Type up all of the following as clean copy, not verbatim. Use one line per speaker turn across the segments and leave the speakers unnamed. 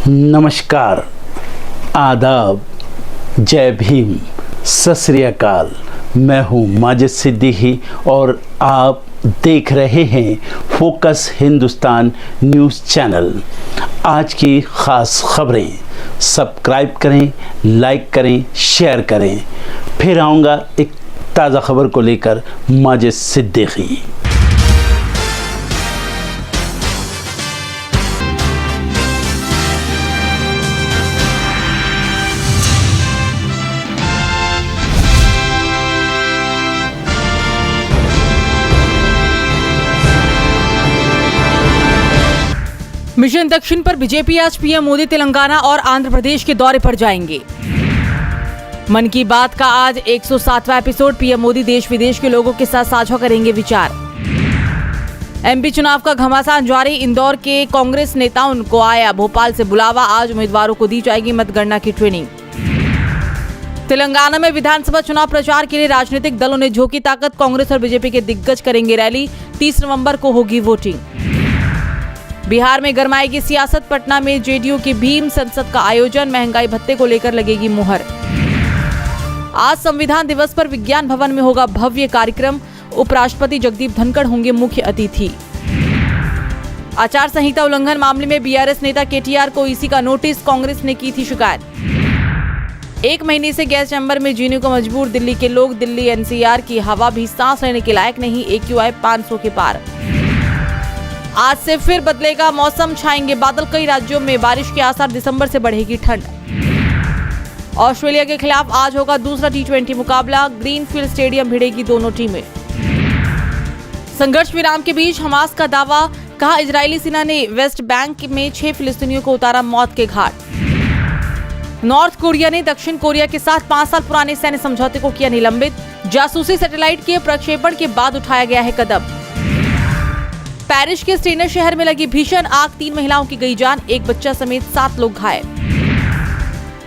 नमस्कार, आदाब, जय भीम, सत श्री अकाल। मैं हूँ माजिद सिद्दीकी और आप देख रहे हैं फोकस हिंदुस्तान न्यूज़ चैनल। आज की ख़ास खबरें सब्सक्राइब करें, लाइक करें, शेयर करें। फिर आऊँगा एक ताज़ा खबर को लेकर माजिद सिद्दीकी।
मिशन दक्षिण पर बीजेपी आज पीएम मोदी तेलंगाना और आंध्र प्रदेश के दौरे पर जाएंगे। मन की बात का आज 107वां एपिसोड। पीएम मोदी देश विदेश के लोगों के साथ साझा करेंगे विचार। एमपी चुनाव का घमासान जारी। इंदौर के कांग्रेस नेताओं को आया भोपाल से बुलावा। आज उम्मीदवारों को दी जाएगी मतगणना की ट्रेनिंग। तेलंगाना में विधानसभा चुनाव प्रचार के लिए राजनीतिक दलों ने झोंकी ताकत। कांग्रेस और बीजेपी के दिग्गज करेंगे रैली। 30 नवंबर को होगी वोटिंग। बिहार में गरमाएगी सियासत। पटना में जेडीयू की भीम संसद का आयोजन। महंगाई भत्ते को लेकर लगेगी मुहर। आज संविधान दिवस पर विज्ञान भवन में होगा भव्य कार्यक्रम। उपराष्ट्रपति जगदीप धनखड़ होंगे मुख्य अतिथि। आचार संहिता उल्लंघन मामले में बीआरएस नेता केटीआर को ईसी का नोटिस। कांग्रेस ने की थी शिकायत। 1 महीने से गैस चैम्बर में जीने को मजबूर दिल्ली के लोग। दिल्ली एनसीआर की हवा भी सांस लेने के लायक नहीं। AQI 500 के पार। आज से फिर बदलेगा मौसम। छाएंगे बादल। कई राज्यों में बारिश के आसार। दिसंबर से बढ़ेगी ठंड। ऑस्ट्रेलिया के खिलाफ आज होगा दूसरा T20 मुकाबला। ग्रीनफील्ड स्टेडियम भिड़ेगी दोनों टीमें। संघर्ष विराम के बीच हमास का दावा। कहा इजरायली सेना ने वेस्ट बैंक में 6 फिलिस्तीनियों को उतारा मौत के घाट। नॉर्थ कोरिया ने दक्षिण कोरिया के साथ 5 साल पुराने सैन्य समझौते को किया निलंबित। जासूसी सैटेलाइट के प्रक्षेपण के बाद उठाया गया है कदम। पेरिस के स्टेनर शहर में लगी भीषण आग। 3 महिलाओं की गई जान। 1 बच्चा समेत 7 लोग घायल।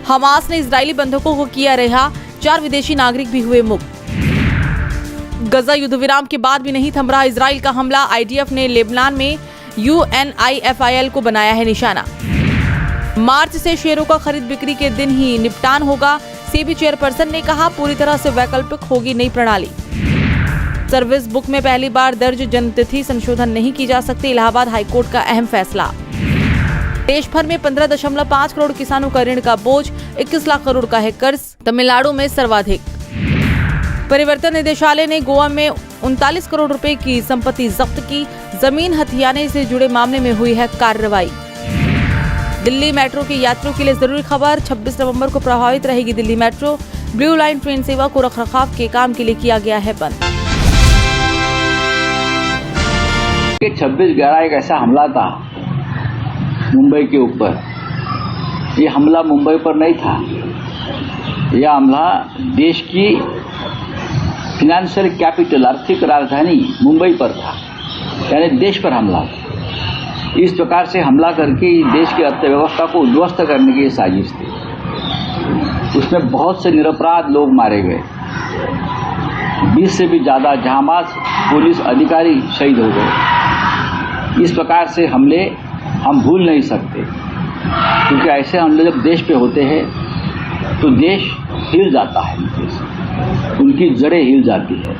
हमास ने इजरायली बंधकों को किया रिहा। 4 विदेशी नागरिक भी हुए मुक्त। गजा युद्ध विराम के बाद भी नहीं थम रहा इजराइल का हमला। IDF ने लेबनान में UNIFIL को बनाया है निशाना। मार्च से शेयरों का खरीद बिक्री के दिन ही निपटान होगा। सेबी चेयरपर्सन ने कहा पूरी तरह से वैकल्पिक होगी नई प्रणाली। सर्विस बुक में पहली बार दर्ज जन्मतिथि संशोधन नहीं की जा सकती। इलाहाबाद हाईकोर्ट का अहम फैसला। देश भर में 15.5 करोड़ किसानों का ऋण का बोझ। 21 लाख करोड़ का है कर्ज। तमिलनाडु में सर्वाधिक। परिवर्तन निदेशालय ने गोवा में 39 करोड़ रुपए की संपत्ति जब्त की। जमीन हथियाने से जुड़े मामले में हुई है कार्रवाई। दिल्ली मेट्रो के यात्रियों के लिए जरूरी खबर। 26 नवंबर को प्रभावित रहेगी Delhi metro. Blue line train सेवा को रखरखाव के काम के लिए किया गया है बंद।
26/11 एक ऐसा हमला था मुंबई के ऊपर। ये हमला मुंबई पर नहीं था। यह हमला देश की फिनेंशियल कैपिटल आर्थिक राजधानी मुंबई पर था, यानी देश पर हमला। इस प्रकार से हमला करके देश की अर्थव्यवस्था को उद्ध्वस्त करने की साजिश थी। उसमें बहुत से निरपराध लोग मारे गए। 20 से भी ज़्यादा जांबाज पुलिस अधिकारी शहीद हो गए। इस प्रकार से हमले हम भूल नहीं सकते, क्योंकि ऐसे हमले जब देश पे होते हैं तो देश हिल जाता है, उनकी जड़ें हिल जाती है।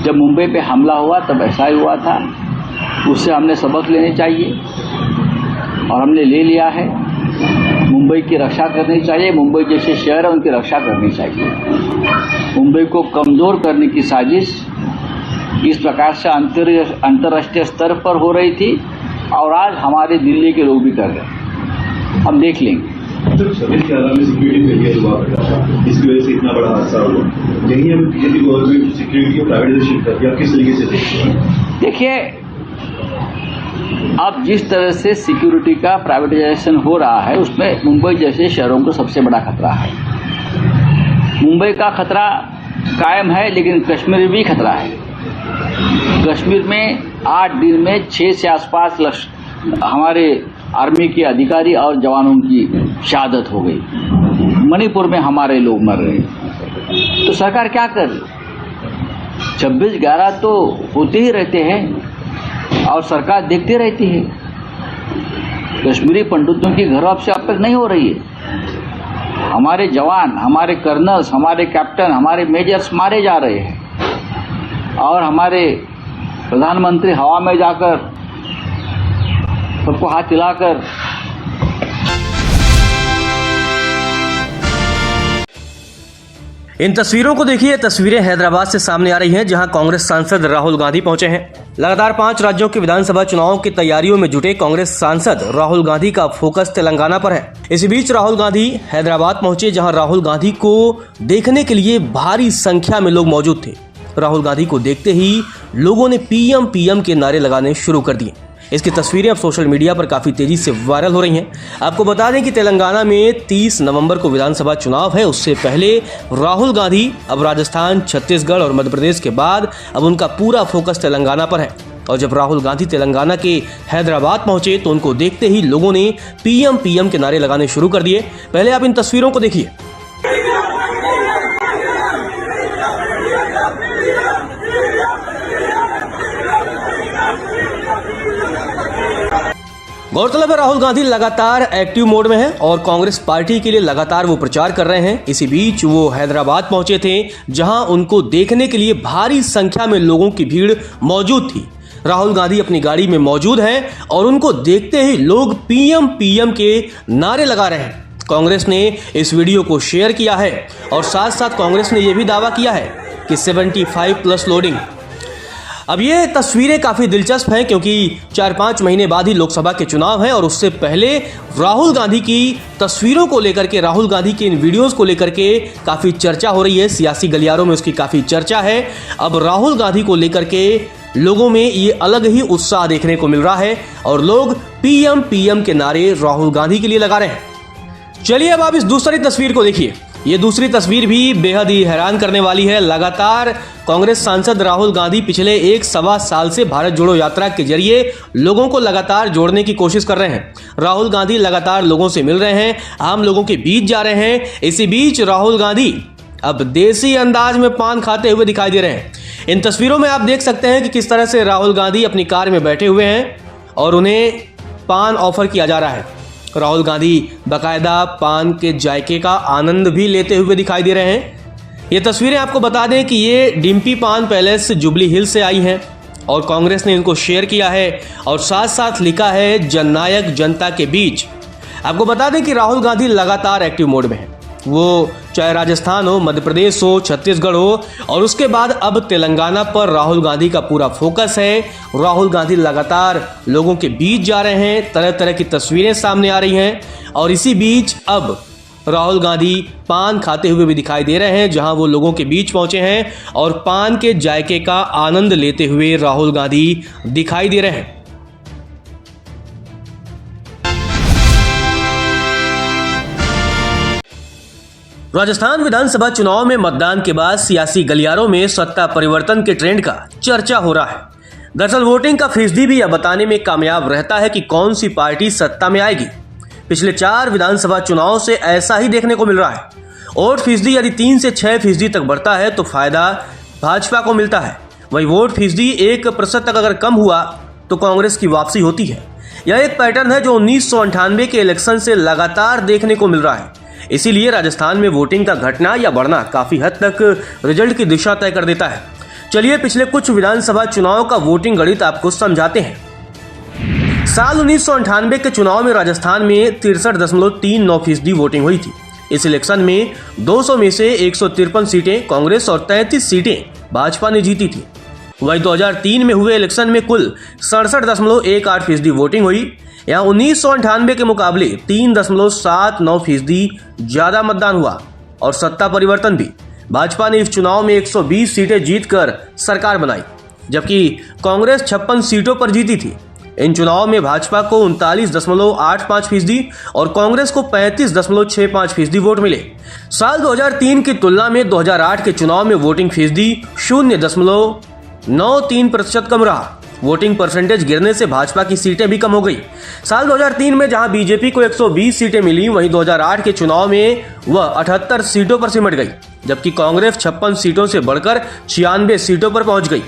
जब मुंबई पे हमला हुआ तब ऐसा ही हुआ था। उससे हमने सबक लेने चाहिए और हमने ले लिया है। मुंबई की रक्षा करनी चाहिए। मुंबई जैसे शहर है उनकी रक्षा करनी चाहिए। मुंबई को कमज़ोर करने की साजिश इस प्रकार से अंतर्राष्ट्रीय स्तर पर हो रही थी और आज हमारे दिल्ली के लोग भी कर रहे हैं। हम देख लेंगे।
इसकी वजह से इतना बड़ा हादसा हुआ। यही हम बीजेपी गवर्नमेंट सिक्योरिटी को प्राइवेटाइजेशन कर दिया। किस तरीके से देखते हैं?
देखिए, अब जिस तरह से सिक्योरिटी का प्राइवेटाइजेशन हो रहा है उसमें मुंबई जैसे शहरों को सबसे बड़ा खतरा है। मुंबई का खतरा कायम है, लेकिन कश्मीर भी खतरा है। कश्मीर में 8 दिन में 6 से आसपास हमारे आर्मी के अधिकारी और जवानों की शहादत हो गई। मणिपुर में हमारे लोग मर रहे हैं। तो सरकार क्या कर रही? 26/11 तो होते ही रहते हैं और सरकार देखती रहती है। कश्मीरी पंडितों की घर वापसी अब तक नहीं हो रही है। हमारे जवान, हमारे कर्नल्स, हमारे कैप्टन, हमारे मेजर्स मारे जा रहे हैं और हमारे प्रधानमंत्री हवा में जाकर सबको हाथ हिलाकर
इन तस्वीरों को देखिए। ये तस्वीरें हैदराबाद से सामने आ रही हैं, जहां कांग्रेस सांसद राहुल गांधी पहुंचे हैं। लगातार 5 राज्यों के विधानसभा चुनावों की तैयारियों में जुटे कांग्रेस सांसद राहुल गांधी का फोकस तेलंगाना पर है। इसी बीच राहुल गांधी हैदराबाद पहुंचे, जहां राहुल गांधी को देखने के लिए भारी संख्या में लोग मौजूद थे। राहुल गांधी को देखते ही लोगों ने पीएम पीएम के नारे लगाने शुरू कर दिए। इसकी तस्वीरें अब सोशल मीडिया पर काफी तेजी से वायरल हो रही हैं। आपको बता दें कि तेलंगाना में 30 नवंबर को विधानसभा चुनाव है। उससे पहले राहुल गांधी अब राजस्थान, छत्तीसगढ़ और मध्य प्रदेश के बाद अब उनका पूरा फोकस तेलंगाना पर है। और जब राहुल गांधी तेलंगाना के हैदराबाद पहुंचे तो उनको देखते ही लोगों ने पीएम पीएम के नारे लगाने शुरू कर दिए। पहले आप इन तस्वीरों को देखिए। गौरतलब है राहुल गांधी लगातार एक्टिव मोड में हैं और कांग्रेस पार्टी के लिए लगातार वो प्रचार कर रहे हैं। इसी बीच वो हैदराबाद पहुंचे थे, जहां उनको देखने के लिए भारी संख्या में लोगों की भीड़ मौजूद थी। राहुल गांधी अपनी गाड़ी में मौजूद हैं और उनको देखते ही लोग पीएम पीएम के नारे लगा रहे हैं। कांग्रेस ने इस वीडियो को शेयर किया है और साथ साथ कांग्रेस ने यह भी दावा किया है कि 75+ लोडिंग। अब ये तस्वीरें काफी दिलचस्प हैं, क्योंकि 4-5 महीने बाद ही लोकसभा के चुनाव हैं और उससे पहले राहुल गांधी की तस्वीरों को लेकर के, राहुल गांधी के इन वीडियोस को लेकर के काफी चर्चा हो रही है। सियासी गलियारों में उसकी काफी चर्चा है। अब राहुल गांधी को लेकर के लोगों में ये अलग ही उत्साह देखने को मिल रहा है और लोग पीएम पीएम के नारे राहुल गांधी के लिए लगा रहे हैं। चलिए अब आप इस दूसरी तस्वीर को देखिए। ये दूसरी तस्वीर भी बेहद ही हैरान करने वाली है। लगातार कांग्रेस सांसद राहुल गांधी पिछले 1-1.25 साल से भारत जोड़ो यात्रा के जरिए लोगों को लगातार जोड़ने की कोशिश कर रहे हैं। राहुल गांधी लगातार लोगों से मिल रहे हैं, आम लोगों के बीच जा रहे हैं। इसी बीच राहुल गांधी अब देसी अंदाज में पान खाते हुए दिखाई दे रहे हैं। इन तस्वीरों में आप देख सकते हैं कि किस तरह से राहुल गांधी अपनी कार में बैठे हुए हैं और उन्हें पान ऑफर किया जा रहा है। राहुल गांधी बाकायदा पान के जायके का आनंद भी लेते हुए दिखाई दे रहे हैं। ये तस्वीरें आपको बता दें कि ये डिम्पी पान पैलेस जुबली हिल से आई हैं और कांग्रेस ने इनको शेयर किया है और साथ साथ लिखा है जननायक जनता के बीच। आपको बता दें कि राहुल गांधी लगातार एक्टिव मोड में है। वो चाहे राजस्थान हो, मध्य प्रदेश हो, छत्तीसगढ़ हो और उसके बाद अब तेलंगाना पर राहुल गांधी का पूरा फोकस है। राहुल गांधी लगातार लोगों के बीच जा रहे हैं, तरह तरह की तस्वीरें सामने आ रही हैं और इसी बीच अब राहुल गांधी पान खाते हुए भी दिखाई दे रहे हैं, जहां वो लोगों के बीच पहुंचे हैं और पान के जायके का आनंद लेते हुए राहुल गांधी दिखाई दे रहे हैं। राजस्थान विधानसभा चुनाव में मतदान के बाद सियासी गलियारों में सत्ता परिवर्तन के ट्रेंड का चर्चा हो रहा है। दरअसल वोटिंग का फीसदी भी यह बताने में कामयाब रहता है कि कौन सी पार्टी सत्ता में आएगी। पिछले 4 विधानसभा चुनाव से ऐसा ही देखने को मिल रहा है। वोट फीसदी यदि 3 से 6% तक बढ़ता है तो फायदा भाजपा को मिलता है। वही वोट फीसदी 1% तक अगर कम हुआ तो कांग्रेस की वापसी होती है। यह एक पैटर्न है जो 1998 के इलेक्शन से लगातार देखने को मिल रहा है। इसीलिए राजस्थान में वोटिंग का घटना या बढ़ना काफी हद तक रिजल्ट की दिशा तय कर देता है। चलिए पिछले कुछ विधानसभा चुनाव का वोटिंग गणित आपको समझाते हैं। साल 1998 के चुनाव में राजस्थान में 63.39% वोटिंग हुई थी। इस इलेक्शन में 200 में से 153 सीटें कांग्रेस और 33 सीटें भाजपा ने जीती थी। वही 2003 में हुए इलेक्शन में कुल 67.18% वोटिंग हुई। यहाँ 1998 के मुकाबले 3.79% ज्यादा मतदान हुआ और सत्ता परिवर्तन भी। भाजपा ने इस चुनाव में 120 सीटें जीतकर सरकार बनाई, जबकि कांग्रेस 56 सीटों पर जीती थी। इन चुनाव में भाजपा को 39.85% और कांग्रेस को 35.65% वोट मिले। साल 2003 की तुलना में 2008 के चुनाव में वोटिंग फीसदी 0.93% कम रहा। वोटिंग परसेंटेज गिरने से भाजपा की सीटें भी कम हो गई। साल 2003 में जहां बीजेपी को 120 सीटें मिली, वहीं 2008 के चुनाव में वह 78 सीटों पर सिमट गई, जबकि कांग्रेस 56 सीटों से बढ़कर 96 सीटों पर पहुंच गई।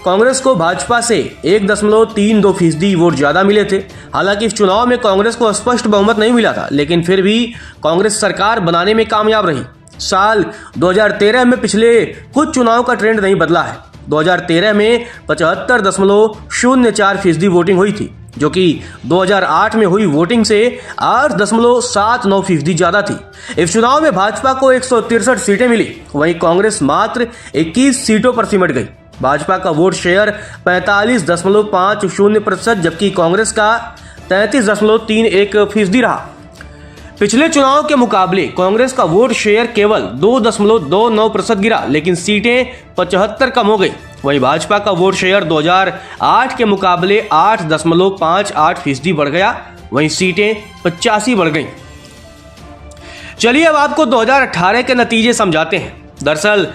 कांग्रेस को भाजपा से 1.32% वोट ज्यादा मिले थे। हालांकि इस चुनाव में कांग्रेस को स्पष्ट बहुमत नहीं मिला था, लेकिन फिर भी कांग्रेस सरकार बनाने में कामयाब रही। साल 2013 में पिछले कुछ चुनाव का ट्रेंड नहीं बदला है। 2013 में 75.04% वोटिंग हुई थी, जो कि 2008 में हुई वोटिंग से 8.79% ज्यादा थी। इस चुनाव में भाजपा को 163 सीटें मिली, वहीं कांग्रेस मात्र 21 सीटों पर सिमट गई। भाजपा का वोट शेयर 45.50%, जबकि कांग्रेस का 33.31% रहा। पिछले चुनाव के मुकाबले कांग्रेस का वोट शेयर केवल 2.29% गिरा, लेकिन सीटें 75 कम हो गई। वहीं भाजपा का वोट शेयर 2008 के मुकाबले 8.58% बढ़ गया, वहीं सीटें 85 बढ़ गईं। चलिए अब आपको 2018 के नतीजे समझाते हैं। दरअसल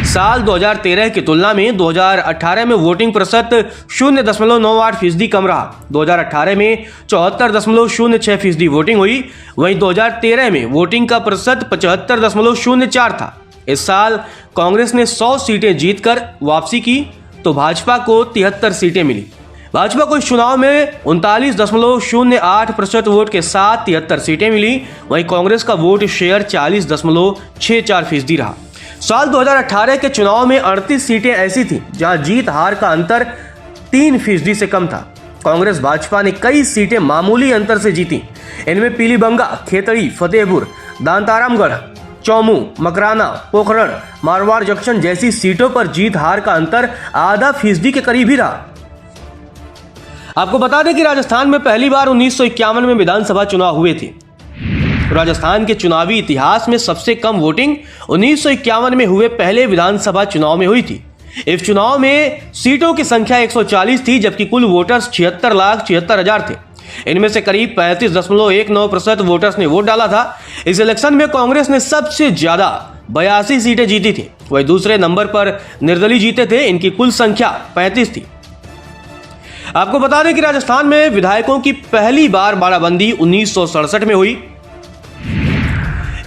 साल 2013 की तुलना में 2018 में वोटिंग प्रतिशत 0.98% कम रहा। 2018 में 74.06% वोटिंग हुई, वहीं 2013 में वोटिंग का प्रतिशत 75.04 था। इस साल कांग्रेस ने 100 सीटें जीतकर वापसी की, तो भाजपा को 73 सीटें मिली। भाजपा को इस चुनाव में 39.08% वोट के साथ 73 सीटें मिली, वहीं कांग्रेस का वोट शेयर 40.64% रहा। साल 2018 के चुनाव में 38 सीटें ऐसी थीं जहां जीत हार का अंतर 3% से कम था। कांग्रेस भाजपा ने कई सीटें मामूली अंतर से जीती। इनमें पीलीबंगा, खेतड़ी, फतेहपुर, दांतारामगढ़, चौमू, मकराना, पोखरण, मारवाड़ जंक्शन जैसी सीटों पर जीत हार का अंतर 0.5% के करीब ही रहा। आपको बता दें कि राजस्थान में पहली बार 1951 में विधानसभा चुनाव हुए थे। राजस्थान के चुनावी इतिहास में सबसे कम वोटिंग 1951 में हुए पहले विधानसभा चुनाव में हुई थी। इस चुनाव में सीटों की संख्या 140 थी, जबकि कुल वोटर्स 76,76,000 थे। इनमें से करीब 35.19% वोटर्स ने वोट डाला था। इस इलेक्शन में कांग्रेस ने सबसे ज्यादा 82 सीटें जीती थी, वही दूसरे नंबर पर निर्दलीय जीते थे। इनकी कुल संख्या 35 थी। आपको बता दें कि राजस्थान में विधायकों की पहली बार बाड़ाबंदी 1967 में हुई।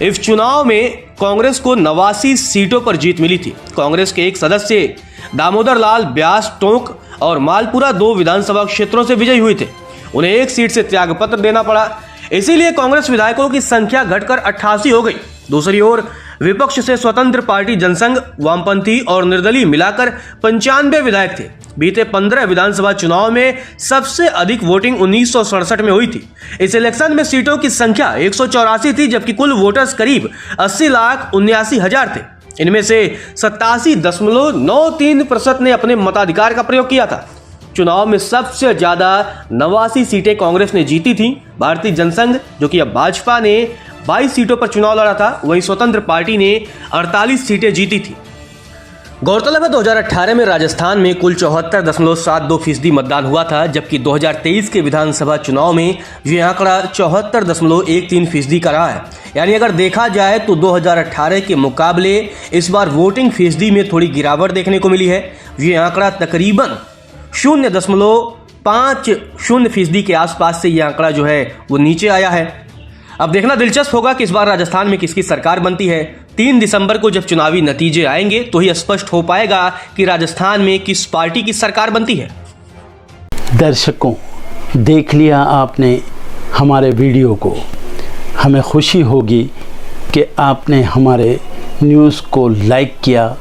इस चुनाव में कांग्रेस को 89 सीटों पर जीत मिली थी। कांग्रेस के एक सदस्य दामोदर लाल व्यास टोंक और मालपुरा 2 विधानसभा क्षेत्रों से विजयी हुए थे। उन्हें एक सीट से त्यागपत्र देना पड़ा, इसीलिए कांग्रेस विधायकों की संख्या घटकर 88 हो गई। दूसरी ओर विपक्ष से स्वतंत्र पार्टी जनसंघ, वामपंथी और निर्दलीय मिलाकर 95 विधायक थे। बीते 15 विधानसभा चुनाव में सबसे अधिक वोटिंग 1967 में हुई थी। इस इलेक्शन में सीटों की संख्या 184 थी, जबकि कुल वोटर्स करीब 80,79,000 थे। इनमें से 87.93% ने अपने मताधिकार का प्रयोग किया था। चुनाव में सबसे ज्यादा 89 सीटें कांग्रेस ने जीती थी। भारतीय जनसंघ, जो कि अब भाजपा ने 22 सीटों पर चुनाव लड़ा था, वहीं स्वतंत्र पार्टी ने 48 सीटें जीती थी। गौरतलब है 2018 में राजस्थान में कुल 74.72% मतदान हुआ था, जबकि 2023 के विधानसभा चुनाव में ये आंकड़ा 74.13% का रहा है। यानी अगर देखा जाए तो 2018 के मुकाबले इस बार वोटिंग फीसदी में थोड़ी गिरावट देखने को मिली है। ये आंकड़ा तकरीबन 0.50% के आसपास से ये आंकड़ा जो है वो नीचे आया है। अब देखना दिलचस्प होगा कि इस बार राजस्थान में किसकी सरकार बनती है। 3 दिसंबर को जब चुनावी नतीजे आएंगे तो ही स्पष्ट हो पाएगा कि राजस्थान में किस पार्टी की सरकार बनती है।
दर्शकों, देख लिया आपने हमारे वीडियो को। हमें खुशी होगी कि आपने हमारे न्यूज़ को लाइक किया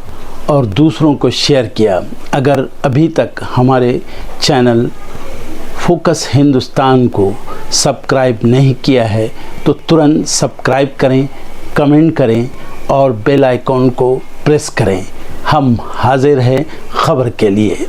और दूसरों को शेयर किया। अगर अभी तक हमारे चैनल फोकस हिंदुस्तान को सब्सक्राइब नहीं किया है तो तुरंत सब्सक्राइब करें, कमेंट करें और बेल आइकॉन को प्रेस करें। हम हाजिर हैं खबर के लिए।